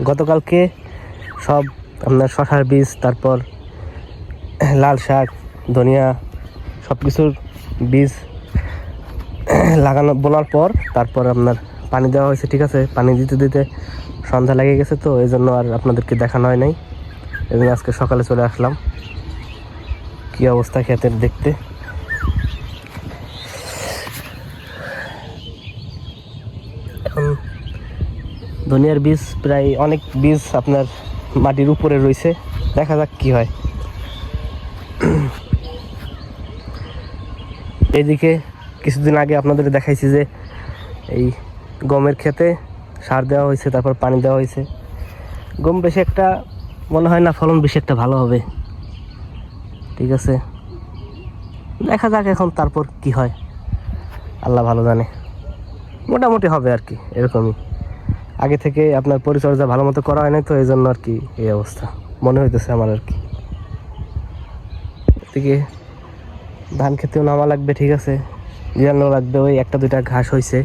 গতকালকে সব আপনার শশার বীজ, তারপর লাল শাক, ধনিয়া সব কিছুর বীজ লাগানো বোনার পর তারপর আপনার পানি দেওয়া হয়েছে। ঠিক আছে, পানি দিতে দিতে সন্ধ্যা লেগে গেছে, তো এই জন্য আর আপনাদেরকে দেখানো হয় নাই। এই জন্য আজকে সকালে চলে আসলাম কি অবস্থা ক্ষেতের দেখতে। এখন ধনিয়ার বীজ প্রায় অনেক বীজ আপনার মাটির উপরে রয়েছে, দেখা যাক কি হয়। এইদিকে কিছুদিন আগে আপনাদের দেখাইছি যে এই গমের ক্ষেতে সার দেওয়া হয়েছে, তারপর পানি দেওয়া হয়েছে। গম বেশি একটা মনে হয় না ফলন বেশি একটা ভালো হবে। ঠিক আছে, দেখা যাক এখন তারপর কি হয়, আল্লাহ ভালো জানে। মোটামুটি হবে আর কি, এরকমই। আগে থেকে আপনার পরিচর্যা ভালো মতো করা হয় না, তো এই জন্য আর কি এই অবস্থা মনে হইতেছে আমার আর কি। এদিকে ধান খেতেও নামা লাগবে। ঠিক আছে, জিরানো লাগবে। ওই একটা দুইটা ঘাস হয়েছে,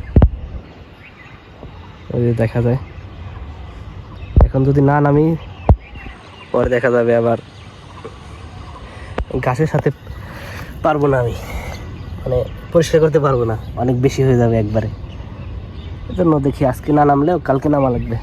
ওই যে দেখা যায়। এখন যদি না নামি পরে দেখা যাবে আবার ঘাসের সাথে পারবো না আমি, মানে পরিষ্কার করতে পারবো না, অনেক বেশি হয়ে যাবে একবারে। এই জন্য দেখি আজকে না নামলেও কালকে নামা লাগবে।